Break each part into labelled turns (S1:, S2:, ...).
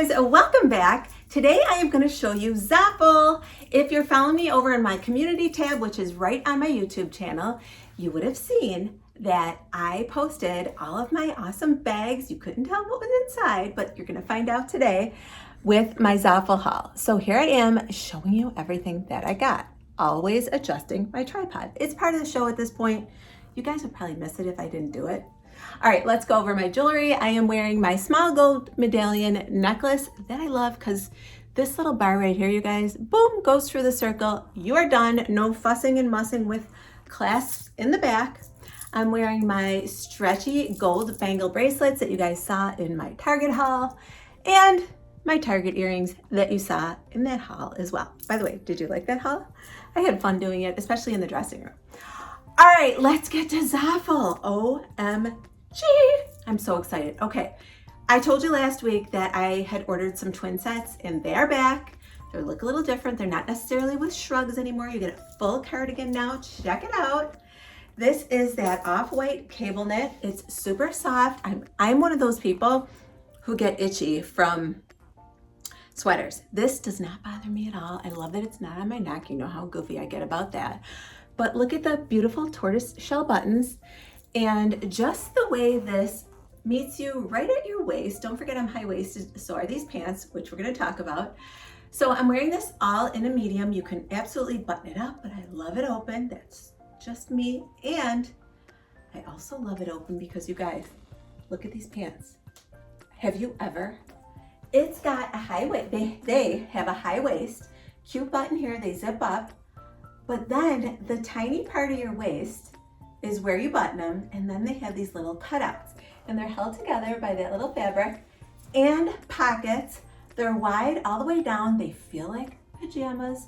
S1: guys, welcome back. Today I am going to show you Zaful. If you're following me over in my community tab, which is right on my YouTube channel, you would have seen that I posted all of my awesome bags. You couldn't tell what was inside, but you're going to find out today with my Zaful haul. So here I am showing you everything that I got, always adjusting my tripod. It's part of the show at this point. You guys would probably miss it if I didn't do it. All right, let's go over my jewelry. I am wearing my small gold medallion necklace that I love because this little bar right here, you guys, boom, goes through the circle. You are done. No fussing and mussing with clasps in the back. I'm wearing my stretchy gold bangle bracelets that you guys saw in my Target haul and my Target earrings that you saw in that haul as well. By the way, did you like that haul? I had fun doing it, especially in the dressing room. All right, let's get to Zaful. OMG. I'm so excited. Okay, I told you last week that I had ordered some Twinsets and they're back. They look a little different. They're not necessarily with shrugs anymore. You get a full cardigan now. Check it out. This is that off-white cable knit. It's super soft. I'm one of those people who get itchy from sweaters. This does not bother me at all. I love that it's not on my neck. You know how goofy I get about that. But look at the beautiful tortoise shell buttons and just the way this meets you right at your waist. Don't forget I'm high-waisted, so are these pants, which we're gonna talk about. So I'm wearing this all in a medium. You can absolutely button it up, but I love it open. That's just me. And I also love it open because you guys, look at these pants. Have you ever? It's got a high waist. They have a high waist, cute button here, they zip up. But then the tiny part of your waist is where you button them, and then they have these little cutouts, and they're held together by that little fabric and pockets. They're wide all the way down. They feel like pajamas.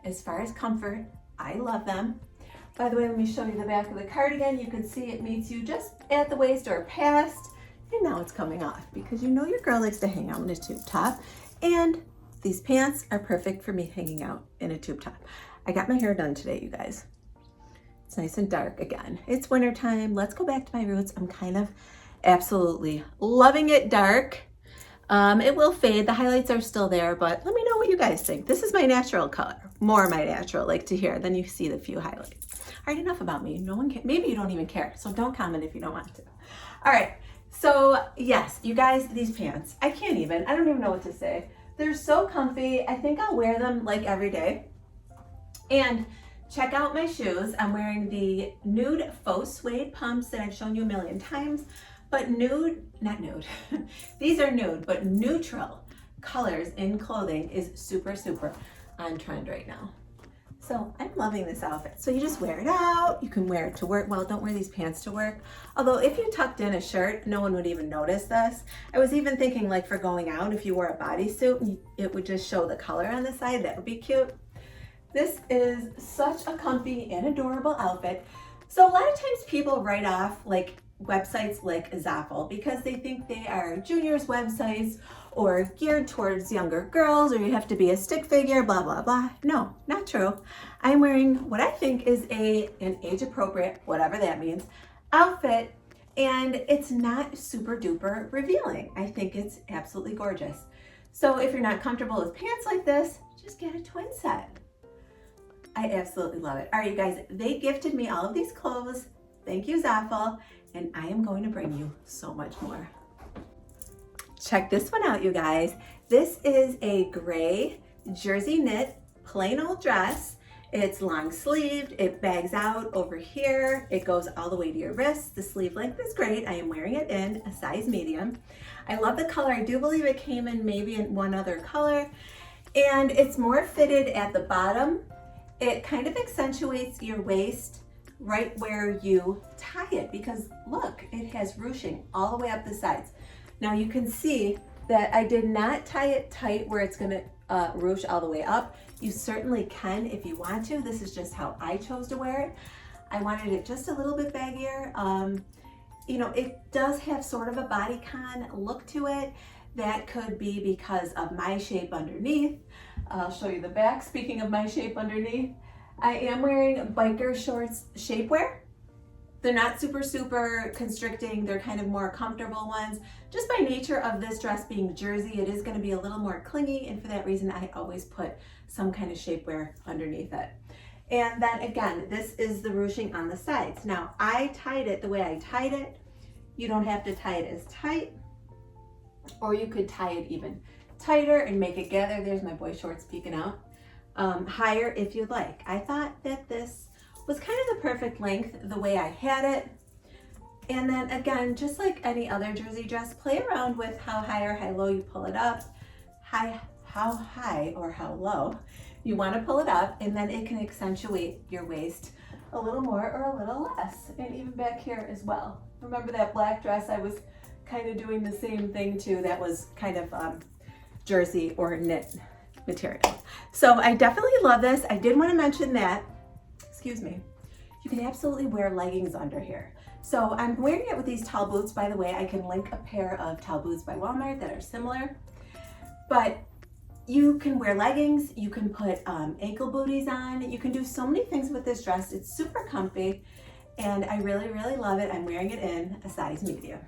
S1: As far as comfort, I love them. By the way, let me show you the back of the cardigan. You can see it meets you just at the waist or past, and now it's coming off because you know your girl likes to hang out in a tube top, and these pants are perfect for me hanging out in a tube top. I got my hair done today, you guys. It's nice and dark again. It's winter time. Let's go back to my roots. I'm kind of absolutely loving it dark. It will fade. The highlights are still there, but let me know what you guys think. This is my natural color, more my natural, like to here. Then you see the few highlights. All right, enough about me. No one can, maybe you don't even care, so don't comment if you don't want to. All right, so yes, you guys, these pants, I don't even know what to say. They're so comfy. I think I'll wear them like every day. And check out my shoes. I'm wearing the Nude Faux Suede pumps that I've shown you a million times, but not nude. These are nude, but neutral colors in clothing is super, super on trend right now. So I'm loving this outfit. So you just wear it out. You can wear it to work. Well, don't wear these pants to work. Although if you tucked in a shirt, no one would even notice this. I was even thinking like for going out, if you wore a bodysuit, it would just show the color on the side. That would be cute. This is such a comfy and adorable outfit. So a lot of times people write off like websites like Zaful because they think they are juniors websites or geared towards younger girls, or you have to be a stick figure, blah, blah, blah. No, not true. I'm wearing what I think is an age appropriate, whatever that means, outfit, and it's not super duper revealing. I think it's absolutely gorgeous. So if you're not comfortable with pants like this, just get a Twinset. I absolutely love it. All right, you guys, they gifted me all of these clothes. Thank you, Zaful. And I am going to bring you so much more. Check this one out, you guys. This is a gray jersey knit, plain old dress. It's long sleeved. It bags out over here. It goes all the way to your wrists. The sleeve length is great. I am wearing it in a size medium. I love the color. I do believe it came in maybe in one other color. And it's more fitted at the bottom. It kind of accentuates your waist right where you tie it because look, it has ruching all the way up the sides. Now you can see that I did not tie it tight where it's gonna ruche all the way up. You certainly can if you want to. This is just how I chose to wear it. I wanted it just a little bit baggier. You know, it does have sort of a bodycon look to it. That could be because of my shape underneath. I'll show you the back. Speaking of my shape underneath, I am wearing biker shorts shapewear. They're not super constricting. They're kind of more comfortable ones. Just by nature of this dress being jersey, it is going to be a little more clingy, and for that reason, I always put some kind of shapewear underneath it. And then again, this is the ruching on the sides. Now, I tied it the way I tied it. You don't have to tie it as tight, or you could tie it even tighter and make it gather. There's my boy shorts peeking out. Higher if you'd like. I thought that this was kind of the perfect length the way I had it. And then again, just like any other jersey dress, play around with how high or how low you pull it up, how high or how low you want to pull it up, and then it can accentuate your waist a little more or a little less, and even back here as well. Remember that black dress? I was kind of doing the same thing too. That was kind of jersey or knit material. So I definitely love this. I did want to mention that, excuse me, you can absolutely wear leggings under here. So I'm wearing it with these tall boots. By the way, I can link a pair of tall boots by Walmart that are similar, but you can wear leggings, you can put ankle booties on, you can do so many things with this dress. It's super comfy, and I really love it. I'm wearing it in a size medium.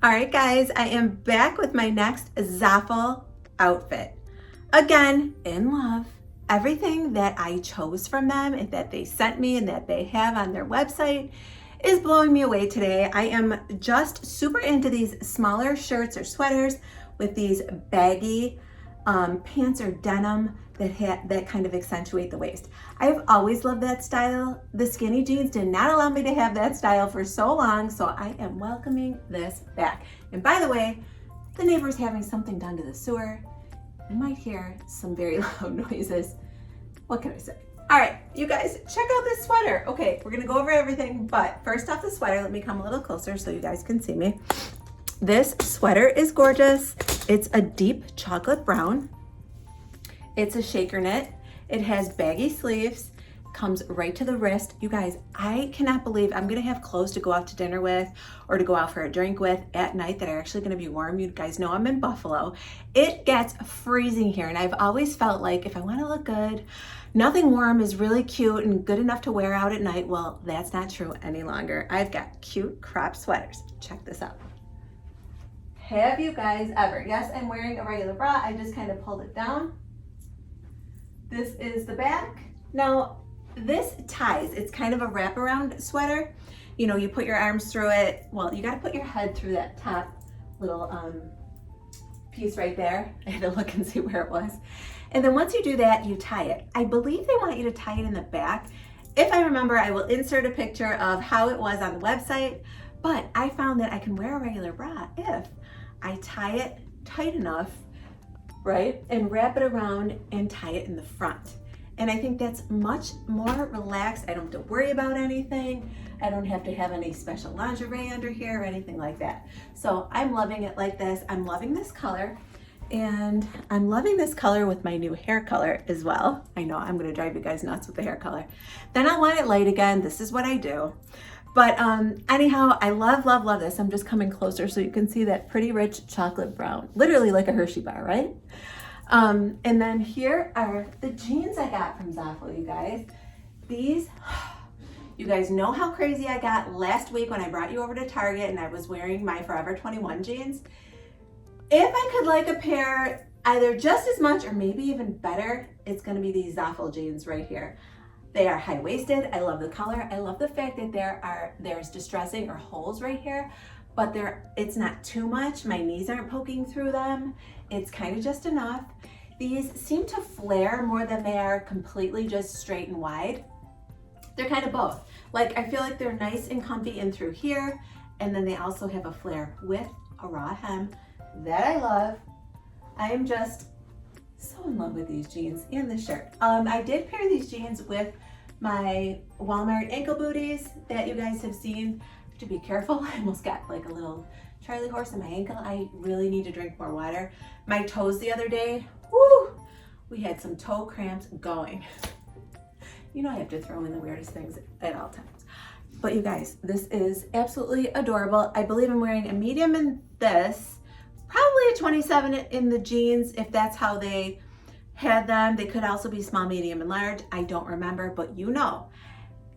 S1: All right, guys, I am back with my next Zaful outfit. Again, in love. Everything that I chose from them and that they sent me and that they have on their website is blowing me away today. I am just super into these smaller shirts or sweaters with these baggy pants or denim that kind of accentuate the waist. I've always loved that style. The skinny jeans did not allow me to have that style for so long, so I am welcoming this back. And by the way, the neighbor's having something done to the sewer. You might hear some very loud noises. What can I say? All right, you guys, check out this sweater. Okay, we're gonna go over everything, but first off the sweater, let me come a little closer so you guys can see me. This sweater is gorgeous. It's a deep chocolate brown. It's a shaker knit. It has baggy sleeves, comes right to the wrist. You guys, I cannot believe I'm gonna have clothes to go out to dinner with or to go out for a drink with at night that are actually gonna be warm. You guys know I'm in Buffalo. It gets freezing here, and I've always felt like if I wanna look good, nothing warm is really cute and good enough to wear out at night. Well, that's not true any longer. I've got cute crop sweaters. Check this out. Have you guys ever? Yes, I'm wearing a regular bra. I just kind of pulled it down. This is the back. Now, this ties. It's kind of a wraparound sweater. You know, you put your arms through it. Well, you got to put your head through that top little piece right there. I had to look and see where it was. And then once you do that, you tie it. I believe they want you to tie it in the back. If I remember, I will insert a picture of how it was on the website, but I found that I can wear a regular bra if I tie it tight enough, right? And wrap it around and tie it in the front. And I think that's much more relaxed. I don't have to worry about anything. I don't have to have any special lingerie under here or anything like that. So I'm loving it like this. I'm loving this color, and I'm loving this color with my new hair color as well. I know I'm gonna drive you guys nuts with the hair color. Then I want it light again. This is what I do. But anyhow, I love this. I'm just coming closer so you can see that pretty rich chocolate brown, literally like a Hershey bar, right? And then here are the jeans I got from Zaful, you guys. These, you guys know how crazy I got last week when I brought you over to Target and I was wearing my Forever 21 jeans. If I could like a pair either just as much or maybe even better, it's gonna be these Zaful jeans right here. They are high-waisted. I love the color. I love the fact that there's distressing or holes right here, but it's not too much. My knees aren't poking through them. It's kind of just enough. These seem to flare more than they are completely just straight and wide. They're kind of both. Like, I feel like they're nice and comfy in through here, and then they also have a flare with a raw hem that I love. I am just so in love with these jeans and this shirt. I did pair these jeans with my Walmart ankle booties that you guys have seen. To be careful, I almost got like a little Charlie horse in my ankle. I really need to drink more water. My toes the other day, whoo, we had some toe cramps going. You know I have to throw in the weirdest things at all times. But you guys, this is absolutely adorable. I believe I'm wearing a medium in this, probably a 27 in the jeans if that's how they had them. They could also be small, medium, and large. I don't remember, but you know,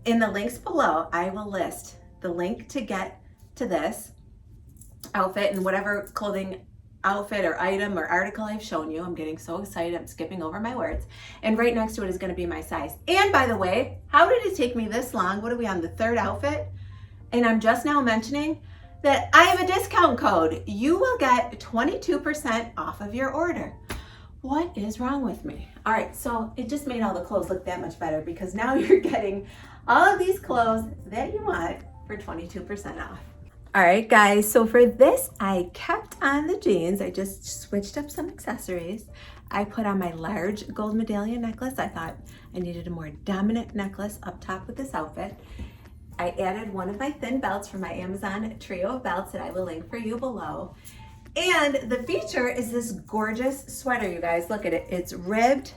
S1: in the links below, I will list the link to get to this outfit and whatever clothing outfit or item or article I've shown you. I'm getting so excited, I'm skipping over my words. And right next to it is gonna be my size. And by the way, how did it take me this long? What are we on, the third outfit? And I'm just now mentioning that I have a discount code. You will get 22% off of your order. What is wrong with me? All right, so it just made all the clothes look that much better because now you're getting all of these clothes that you want for 22% off. All right, guys, so for this, I kept on the jeans. I just switched up some accessories. I put on my large gold medallion necklace. I thought I needed a more dominant necklace up top with this outfit. I added one of my thin belts from my Amazon trio of belts that I will link for you below. And the feature is this gorgeous sweater, you guys. Look at it. It's ribbed.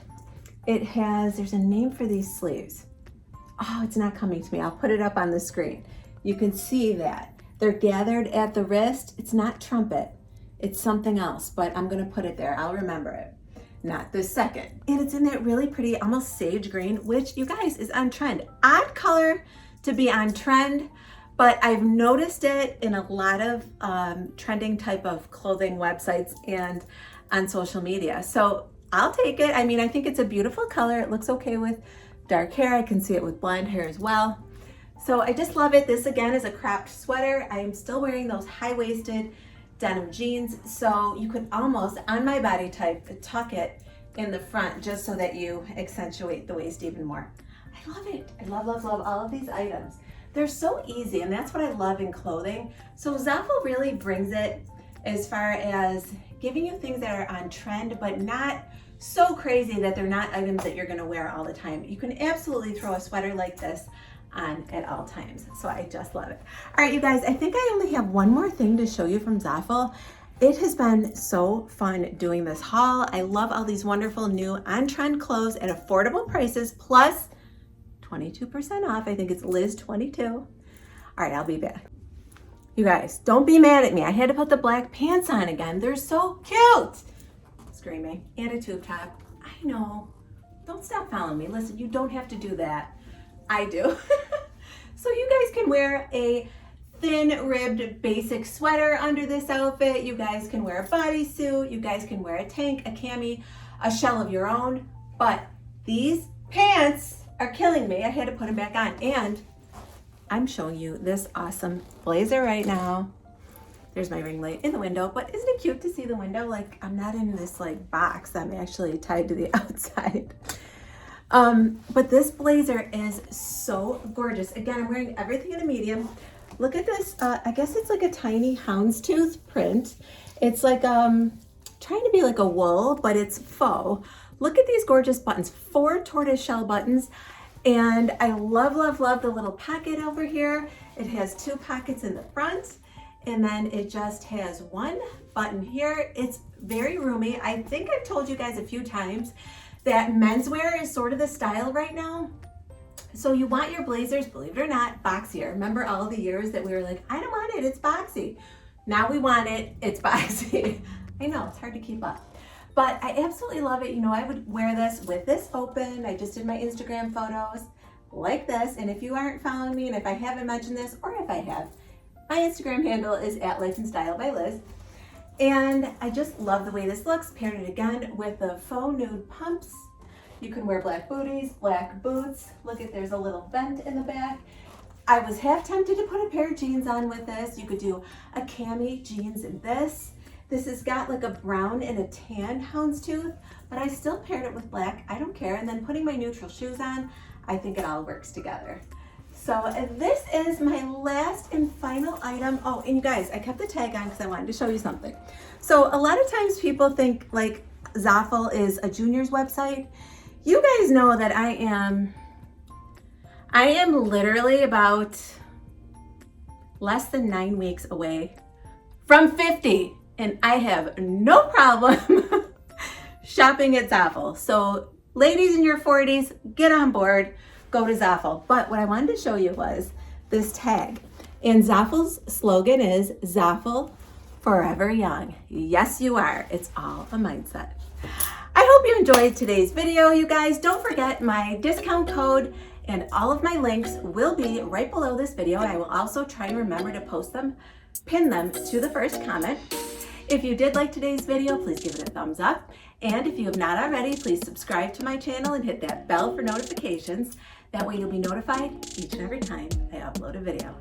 S1: It has, there's a name for these sleeves. Oh, it's not coming to me. I'll put it up on the screen. You can see that. They're gathered at the wrist. It's not trumpet. It's something else, but I'm gonna put it there. I'll remember it. Not this second. And it's in that really pretty, almost sage green, which you guys is on trend. Odd color to be on trend, but I've noticed it in a lot of trending type of clothing websites and on social media. So I'll take it. I mean, I think it's a beautiful color. It looks okay with dark hair. I can see it with blonde hair as well. So I just love it. This again is a cropped sweater. I am still wearing those high-waisted denim jeans. So you could almost, on my body type, tuck it in the front just so that you accentuate the waist even more. I love it. I love, love, love all of these items. They're so easy, and that's what I love in clothing. So Zaful really brings it as far as giving you things that are on trend, but not so crazy that they're not items that you're gonna wear all the time. You can absolutely throw a sweater like this on at all times. So I just love it. All right, you guys, I think I only have one more thing to show you from Zaful. It has been so fun doing this haul. I love all these wonderful new on-trend clothes at affordable prices, plus 22% off. I think it's Liz 22. All right, I'll be back. You guys, don't be mad at me. I had to put the black pants on again. They're so cute. Screaming. And a tube top. I know. Don't stop following me. Listen, you don't have to do that. I do. So you guys can wear a thin ribbed basic sweater under this outfit. You guys can wear a bodysuit. You guys can wear a tank, a cami, a shell of your own. But these pants are killing me. I had to put them back on. And I'm showing you this awesome blazer right now. There's my ring light in the window, but isn't it cute to see the window? Like, I'm not in this like box. I'm actually tied to the outside. But this blazer is so gorgeous. Again, I'm wearing everything in a medium. Look at this. I guess it's like a tiny houndstooth print. It's like, trying to be like a wool, but it's faux. Look at these gorgeous buttons, 4 tortoiseshell buttons. And I love, love, love the little pocket over here. It has 2 pockets in the front, and then it just has 1 button here. It's very roomy. I think I've told you guys a few times that menswear is sort of the style right now. So you want your blazers, believe it or not, boxier. Remember all the years that we were like, I don't want it, it's boxy. Now we want it, it's boxy. I know, it's hard to keep up. But I absolutely love it. You know, I would wear this with this open. I just did my Instagram photos like this. And if you aren't following me, and if I haven't mentioned this, or if I have, my Instagram handle is @Life&Style by Liz. And I just love the way this looks. Paired it again with the faux nude pumps. You can wear black booties, black boots. Look at, there's a little vent in the back. I was half tempted to put a pair of jeans on with this. You could do a cami jeans in this. This has got like a brown and a tan houndstooth, but I still paired it with black. I don't care. And then putting my neutral shoes on, I think it all works together. So this is my last and final item. Oh, and you guys, I kept the tag on because I wanted to show you something. So a lot of times people think like Zaful is a junior's website. You guys know that I am literally about less than 9 weeks away from 50, and I have no problem shopping at Zaful. So ladies in your 40s, get on board. Go to Zaful. But what I wanted to show you was this tag. And Zaful's slogan is Zaful Forever Young. Yes, you are. It's all a mindset. I hope you enjoyed today's video, you guys. Don't forget my discount code And all of my links will be right below this video. I will also try and remember to post them, pin them to the first comment. If you did like today's video, please give it a thumbs up. And if you have not already, please subscribe to my channel and hit that bell for notifications. That way you'll be notified each and every time I upload a video.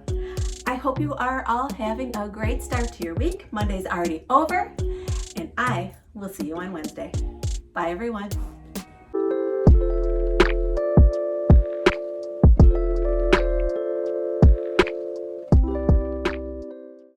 S1: I hope you are all having a great start to your week. Monday's already over, and I will see you on Wednesday. Bye everyone.